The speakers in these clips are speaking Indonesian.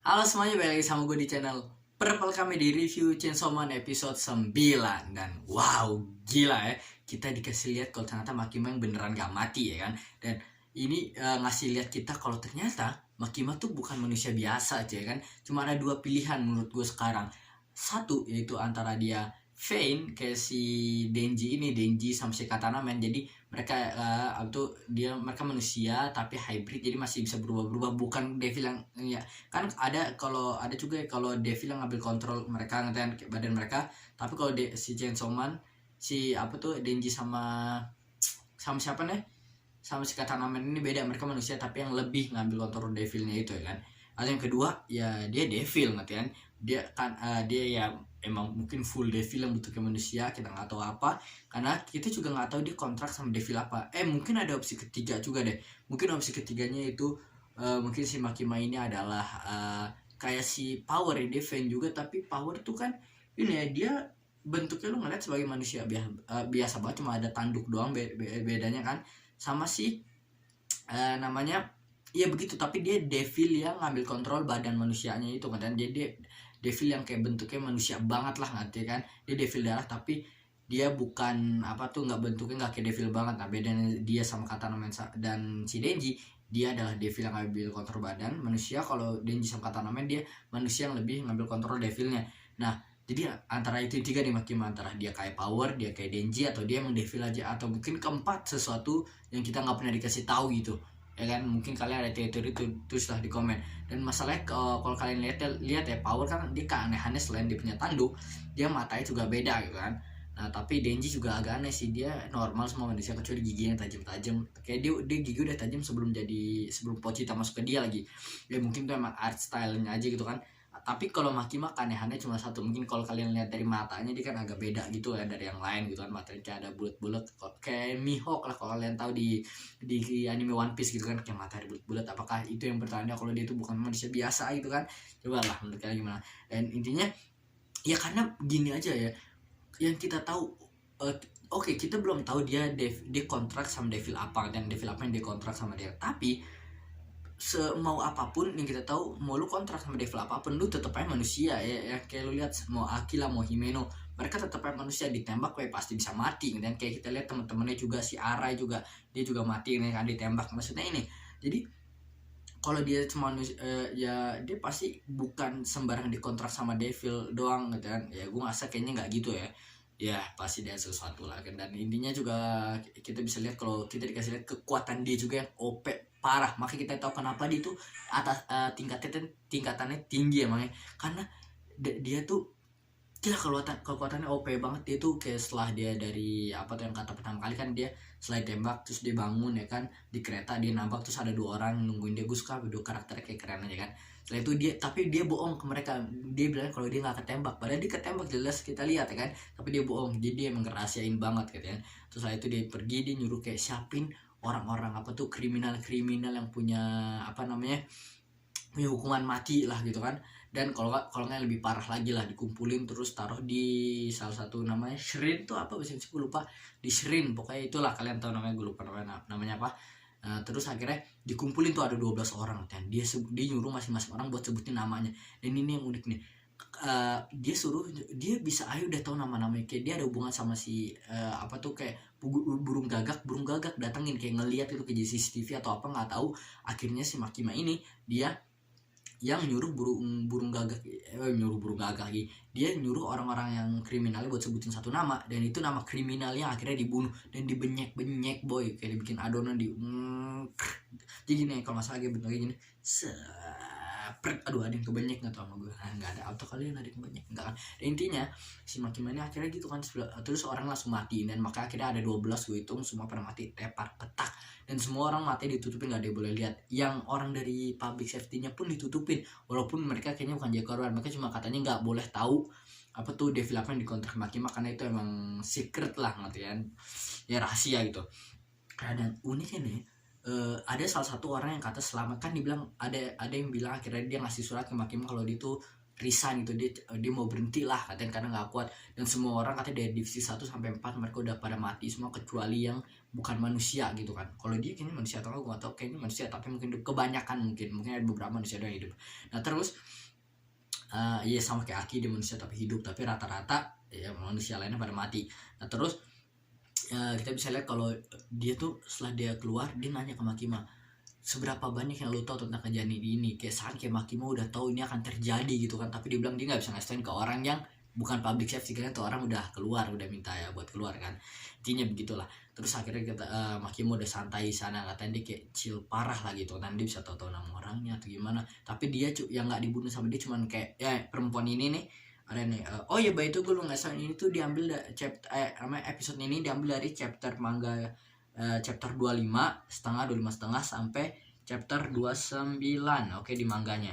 Halo semuanya, balik lagi sama gue di channel Purple Comedy Review Chainsaw Man episode 9. Dan wow, gila ya, kita dikasih lihat kalau ternyata Makima yang beneran gak mati ya kan. Dan ini ngasih lihat kita kalau ternyata Makima tuh bukan manusia biasa aja ya kan. Cuma ada dua pilihan menurut gue sekarang. Satu, yaitu antara dia Vayne kayak si Denji sama si Katana Man. Jadi mereka mereka manusia tapi hybrid, jadi masih bisa berubah-berubah, bukan devil yang ya kan. Ada juga kalau devil yang ngambil kontrol mereka, ngetain badan mereka. Tapi kalau si Chainsaw Man, si Denji sama siapa nih, sama si Katana Man ini beda, mereka manusia tapi yang lebih ngambil kontrol devilnya itu ya kan. Lalu yang kedua ya dia devil, ngerti kan, dia ya emang mungkin full devil yang bentuknya manusia, kita nggak tahu apa karena kita juga nggak tahu dia kontrak sama devil apa. Mungkin ada opsi ketiga juga deh, mungkin opsi ketiganya itu mungkin si Makima ini adalah kayak si Power ya, dia fan juga tapi Power tuh kan ini ya, dia bentuknya lu ngeliat sebagai manusia biasa banget, cuma ada tanduk doang bedanya kan sama si namanya ya begitu, tapi dia devil yang ngambil kontrol badan manusianya itu kan. Dan jadi devil yang kayak bentuknya manusia banget lah, ngerti kan, dia devil darah tapi dia bukan nggak bentuknya nggak kayak devil banget. Nah bedanya dia sama Katana Man dan si Denji, dia adalah devil yang ngambil kontrol badan manusia. Kalau Denji sama Katana Man, dia manusia yang lebih ngambil kontrol devilnya. Nah jadi antara itu tiga nih Makima, antara dia kayak Power, dia kayak Denji, atau dia emang devil aja, atau mungkin keempat sesuatu yang kita nggak pernah dikasih tahu gitu ya kan. Mungkin kalian ada teori itu, tulislah di komen. Dan masalahnya kalau kalian lihat ya, Power kan dia keanehannya selain dia punya tanduk, dia matanya juga beda gitu kan. Nah tapi Denji juga agak aneh sih, dia normal semua manusia kecuali giginya tajam-tajam, kayak dia gigi udah tajam sebelum Pochita masuk ke dia lagi ya. Mungkin itu emang art stylenya aja gitu kan. Tapi kalau Makima keanehannya cuma satu, mungkin kalau kalian lihat dari matanya dia kan agak beda gitu ya dari yang lain gitu kan. Matanya kayak ada bulat-bulat kayak Mihawk lah kalau kalian tahu di anime One Piece gitu kan, kayak mata bulat-bulat. Apakah itu yang bertanda kalau dia itu bukan manusia biasa gitu kan? Coba lah menurut kalian gimana. Dan intinya ya karena gini aja ya, yang kita tahu oke, kita belum tahu dia kontrak sama devil apa, dan devil apa yang dia kontrak sama dia. Tapi semau apapun yang kita tahu, mau lu kontrak sama devil apapun, lu tetep aja manusia ya. Kayak lu lihat mau Akila mau Himeno, mereka tetep aja manusia, ditembak kayak pasti bisa mati. Dan kayak kita lihat teman-temannya juga, si Arai juga, dia juga mati nih kan ditembak. Maksudnya ini, jadi kalau dia cuma ya dia pasti bukan sembarang dikontrak sama devil doang gitu kan ya. Gue ngerasa kayaknya nggak gitu ya pasti dia sesuatu lah kan. Dan intinya juga kita bisa lihat kalau kita dikasih lihat kekuatan dia juga yang OP parah. Makanya kita tahu kenapa dia tuh atas tingkatannya tinggi emangnya, karena dia tuh gila, kekuatannya OP banget. Dia tuh kayak setelah dia dari yang kata pertama kali kan, dia selain tembak terus dia bangun ya kan di kereta, dia nambah terus ada dua orang nungguin dia. Gue suka video karakternya kayak keren aja kan. Setelah itu dia bohong ke mereka, dia bilang kalau dia nggak ketembak, padahal dia ketembak jelas kita lihat ya kan. Tapi dia bohong, jadi dia emang ngerahasiain banget gitu kan. Terus setelah itu dia pergi, dia nyuruh kayak siapin orang-orang kriminal yang punya punya hukuman mati lah gitu kan. Dan kalau nggak lebih parah lagi lah, dikumpulin terus taruh di salah satu namanya Shrin tuh apa bahasa Inggris gue lupa, di Shrin pokoknya itulah, kalian tahu namanya, gue lupa namanya apa. Terus akhirnya dikumpulin tuh ada 12 orang, dan dia nyuruh masing-masing orang buat sebutin namanya. Dan ini yang unik nih, dia bisa ayo udah tahu nama-namanya, kayak dia ada hubungan sama si kayak burung gagak datangin kayak ngelihat itu ke CCTV atau apa nggak tahu. Akhirnya si Makima ini dia yang nyuruh burung gagak lagi, dia nyuruh orang-orang yang kriminalnya buat sebutin satu nama, dan itu nama kriminalnya akhirnya dibunuh dan dibenyek boy, kayak dibikin adonan jadi nih kalau masalah kayak bentuknya gini aduh ada yang kebanyak nggak tau sama gue, nggak ada, atau kalian ada yang kebanyak nggak kan. Dan intinya si Makima ini akhirnya gitu kan, terus orang langsung mati. Dan maka akhirnya ada 12, gue hitung semua pada mati tepar petak, dan semua orang mati ditutupin, nggak ada yang boleh lihat. Yang orang dari public safety-nya pun ditutupin, walaupun mereka kayaknya bukan jadi korban, mereka cuma katanya nggak boleh tahu devil apa yang dikontrak Makima, karena itu emang secret lah, ngerti kan ya, rahasia gitu. Dan uniknya nih, ada salah satu orang yang kata selamat kan, dibilang ada yang bilang akhirnya dia ngasih surat ke Makima kalau dia tuh resign gitu, dia mau berhenti lah katanya karena nggak kuat. Dan semua orang katanya dari divisi 1 sampai 4 mereka udah pada mati semua kecuali yang bukan manusia gitu kan. Kalau dia kayaknya manusia atau gue atau kayaknya manusia tapi mungkin kebanyakan mungkin ada beberapa manusia yang hidup. Nah terus iya sama kayak Aki, dia manusia tapi hidup, tapi rata-rata ya manusia lainnya pada mati. Nah terus kita bisa lihat kalau dia tuh setelah dia keluar, dia nanya ke Makima, seberapa banyak yang lo tahu tentang kejadian ini. Kayak saat kayak Makima udah tahu ini akan terjadi gitu kan, tapi dia bilang dia nggak bisa ngasih ke orang yang bukan public safety, karena tuh orang udah keluar, udah minta ya buat keluar kan, intinya begitulah. Terus akhirnya kita Makima udah santai sana, katanya dia kayak chill parah lah gitu, nanti bisa tahu nama orangnya atau gimana. Tapi dia yang nggak dibunuh sama dia cuman kayak ya perempuan ini nih ada nih. Oh ya, baik itu gue lu nggak salah, ini tuh diambil chapter episode ini diambil dari chapter manga chapter 25 setengah sampai chapter 29. Oke, di mangganya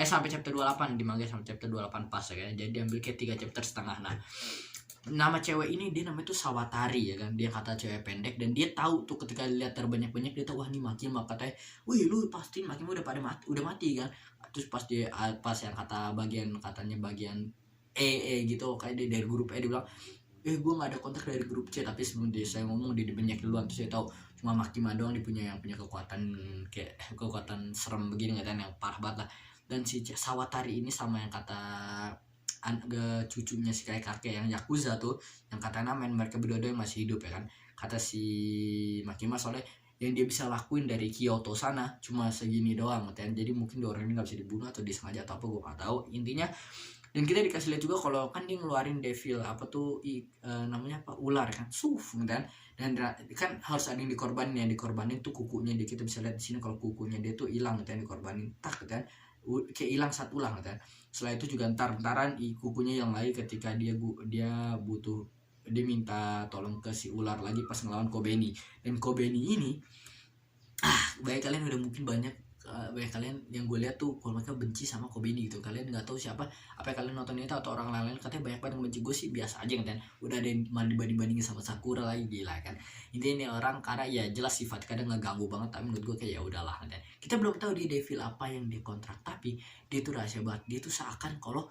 sampai chapter 28 di manga, sampai chapter 28 pas ya kan. Jadi diambil kayak 3 chapter setengah. Nah, nama cewek ini dia namanya tuh Sawatari ya kan, dia kata cewek pendek, dan dia tahu tuh ketika lihat terbanyak-banyak dia tahu wah ini Makima, katanya wih lu pasti Makima udah pada mati kan. Terus pas dia pas yang kata katanya bagian gitu, kayak dia dari grup dia bilang gue nggak ada kontak dari grup C, tapi sebelum saya ngomong dia banyak duluan. Terus saya tahu cuma Makima doang dia punya kekuatan kayak kekuatan serem begini kan, yang parah banget lah. Dan si Sawatari ini sama yang kata cucunya si kakek yang Yakuza tuh, yang katanya main mereka berdua yang masih hidup ya kan, kata si Makima soalnya yang dia bisa lakuin dari Kyoto sana cuma segini doang kan. Jadi mungkin dua orang ini nggak bisa dibunuh atau disengaja atau apa gue nggak tahu intinya. Dan kita dikasih lihat juga kalau kan dia ngeluarin devil apa tuh namanya apa, ular kan, suf kan. Dan kan harus ada yang dikorbanin tuh kukunya dia. Kita bisa lihat di sini kalau kukunya dia tuh hilang kan, dikorbanin tak kan, kayak hilang satu ulang kan. Setelah itu juga ntaran kukunya yang lain ketika dia butuh, dia minta tolong ke si ular lagi pas ngelawan Kobeni. Dan Kobeni ini banyak kalian udah mungkin banyak kalian yang gue lihat tuh kalau mereka benci sama Kobeni gitu. Kalian nggak tahu siapa, apa kalian nonton itu atau orang lain katanya banyak banget yang benci. Gue sih biasa aja kan, udah ada yang dibanding-bandingin sama Sakura lagi, gila kan. Intinya ini orang karena ya jelas sifat kadang ngeganggu banget, tapi menurut gue kayak ya udahlah kan. Kita belum tahu di devil apa yang dia kontrak, tapi dia tuh rahasia banget. Dia tuh seakan kalau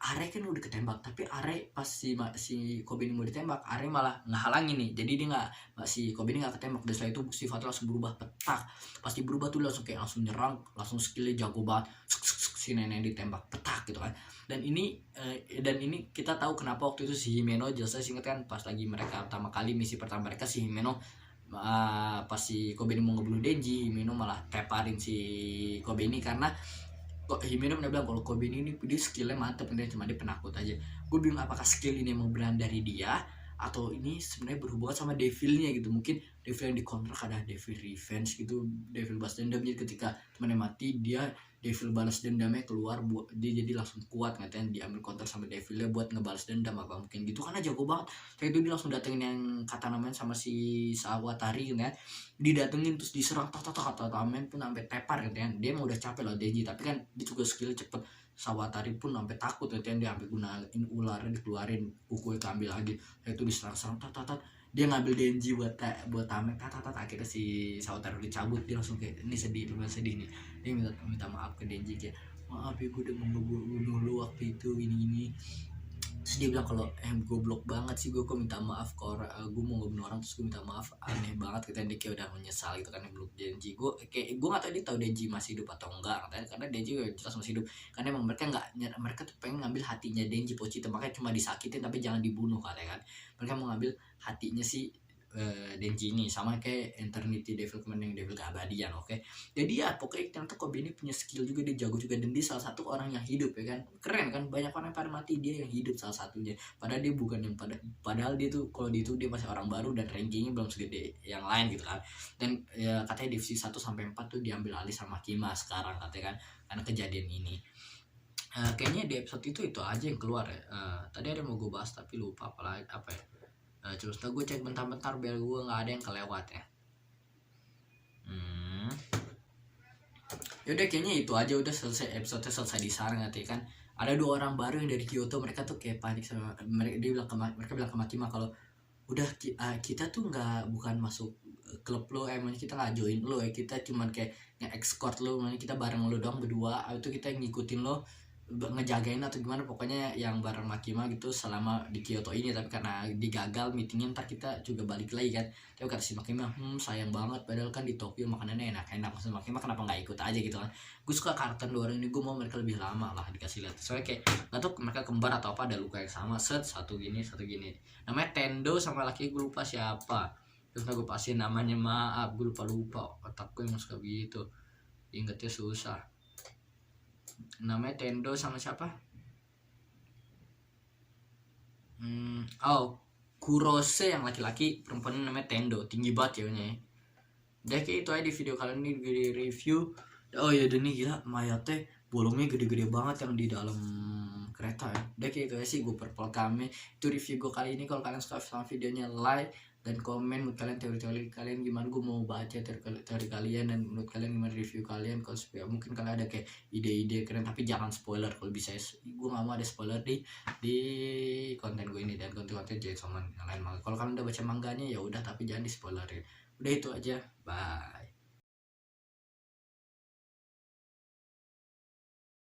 Are kan udah ketembak, tapi Are pas si Kobeni mau ditembak, Are malah ngehalangin nih. Jadi dia si Kobeni nggak ketembak. Dan setelah itu sifatnya langsung berubah petak. Pasti berubah tuh langsung kayak langsung nyerang, langsung skillnya jago banget. Si nenek ditembak petak gitu kan. Dan ini kita tahu kenapa waktu itu si Himeno, jelas saya ingat kan pas lagi mereka pertama kali misi pertama mereka, si Himeno pas si Kobeni mau ngebunuh Denji, Himeno malah teparin si Kobeni karena kok Himeno pernah bilang kalau Kobeni ini dia skillnya mantep, cuma dia penakut aja. Gue bingung apakah skill ini emang beneran dari dia atau ini sebenarnya berhubungan sama devilnya gitu. Mungkin devil yang dikontrak ada devil revenge gitu, devil balas dendam. Jadi ketika temannya mati, dia devil balas dendamnya keluar, buat dia jadi langsung kuat, katanya diambil kontrak sama devilnya buat ngebalas dendam apa mungkin gitu, karena jago banget. Kayak itu dia langsung datengin yang kata namanya sama si Sawatari gitu kan, didatengin terus diserang kata amen pun sampai tepar gitu kan. Dia emang udah capek loh Denji, tapi kan dia juga skill cepet. Sawatari pun sampai takut gitu kan, dia sampai gunain ularnya dikeluarin, kukunya keambil lagi. Itu diserang-serang dia ngambil Denji buat tamek akhirnya si Sawatari dicabut. Dia langsung kayak ini sedih nih. Dia minta maaf ke Denji kayak maaf ya gue udah membunuh lu waktu itu ini. Terus dia bilang kalau goblok banget sih gue kok minta maaf ke orang, gue mau ngebunuh orang terus gue minta maaf, aneh banget. Kita dia kayak udah menyesal gitu kan, belum Denji. Gue nggak tahu dia tahu Denji masih hidup atau enggak katanya, karena Denji jelas masih hidup. Karena emang mereka tuh pengen ngambil hatinya Denji Pochita, makanya cuma disakitin tapi jangan dibunuh katanya kan. Mereka mau ngambil hatinya si Denji ini, sama kayak Eternity Devil Command yang Devil keabadian. Oke. Jadi ya pokoknya ternyata Kobeni punya skill juga, dia jago juga, dan dia salah satu orang yang hidup ya kan. Keren kan, banyak orang yang pada mati, dia yang hidup salah satunya. Padahal dia bukan yang padahal dia tuh kalau dia masih orang baru dan rankingnya belum segede yang lain gitu kan. Dan ya, katanya divisi 1 sampai 4 tuh diambil alih sama Kima sekarang katanya kan, karena kejadian ini. Kayaknya di episode itu aja yang keluar ya. Tadi ada yang mau gue bahas tapi lupa apa ya. Terus gue cek bentar-bentar biar gue nggak ada yang kelewat ya. Yaudah kayaknya itu aja, udah selesai episode, selesai di sana nanti kan. Ada 2 orang baru yang dari Kyoto, mereka tuh kayak panik sama mereka. Mereka bilang ke Makima kalau udah kita tuh bukan masuk klub lo, emang kita nggak join lo ya, kita cuman kayak nge-escort lo, kita bareng lo doang berdua. Itu kita ngikutin lo ngejagain atau gimana, pokoknya yang bareng Makima gitu selama di Kyoto ini. Tapi karena digagal meetingnya, ntar kita juga balik lagi kan. Tapi kata si Makima, sayang banget, padahal kan di Tokyo makanannya enak-enak. Maksud Makima kenapa nggak ikut aja gitu kan. Gue suka karakter dua orang ini, gue mau mereka lebih lama lah dikasih lihat. Soalnya kayak nggak tahu mereka kembar atau apa, ada luka yang sama, satu gini namanya Tendo, sama laki gue lupa siapa. Terus gue pasin namanya, maaf gue lupa otak gue emang suka gitu, ingetnya susah. Namanya Tendo sama siapa? Kurose yang laki-laki, perempuan namanya Tendo, tinggi banget ceweknya. Udah kayak itu aja di video kali ini, di review. Oh ya, dan nih gila, mayatnya bolongnya gede-gede banget yang di dalam kereta ya. Udah kayak itu aja sih, gue Purple Kame. Itu review gue kali ini. Kalau kalian suka sama videonya, like dan komen menurut kalian, teori-teori kalian gimana. Gue mau baca teori kalian, dan menurut kalian gimana review kalian. Kalau supaya mungkin kalian ada kayak ide-ide keren, tapi jangan spoiler. Kalau bisa gue gak mau ada spoiler di konten gue ini dan konten-konten Chainsaw Man yang lain manga. Kalau kalian udah baca manganya ya udah, tapi jangan di spoilerin. Udah itu aja, bye.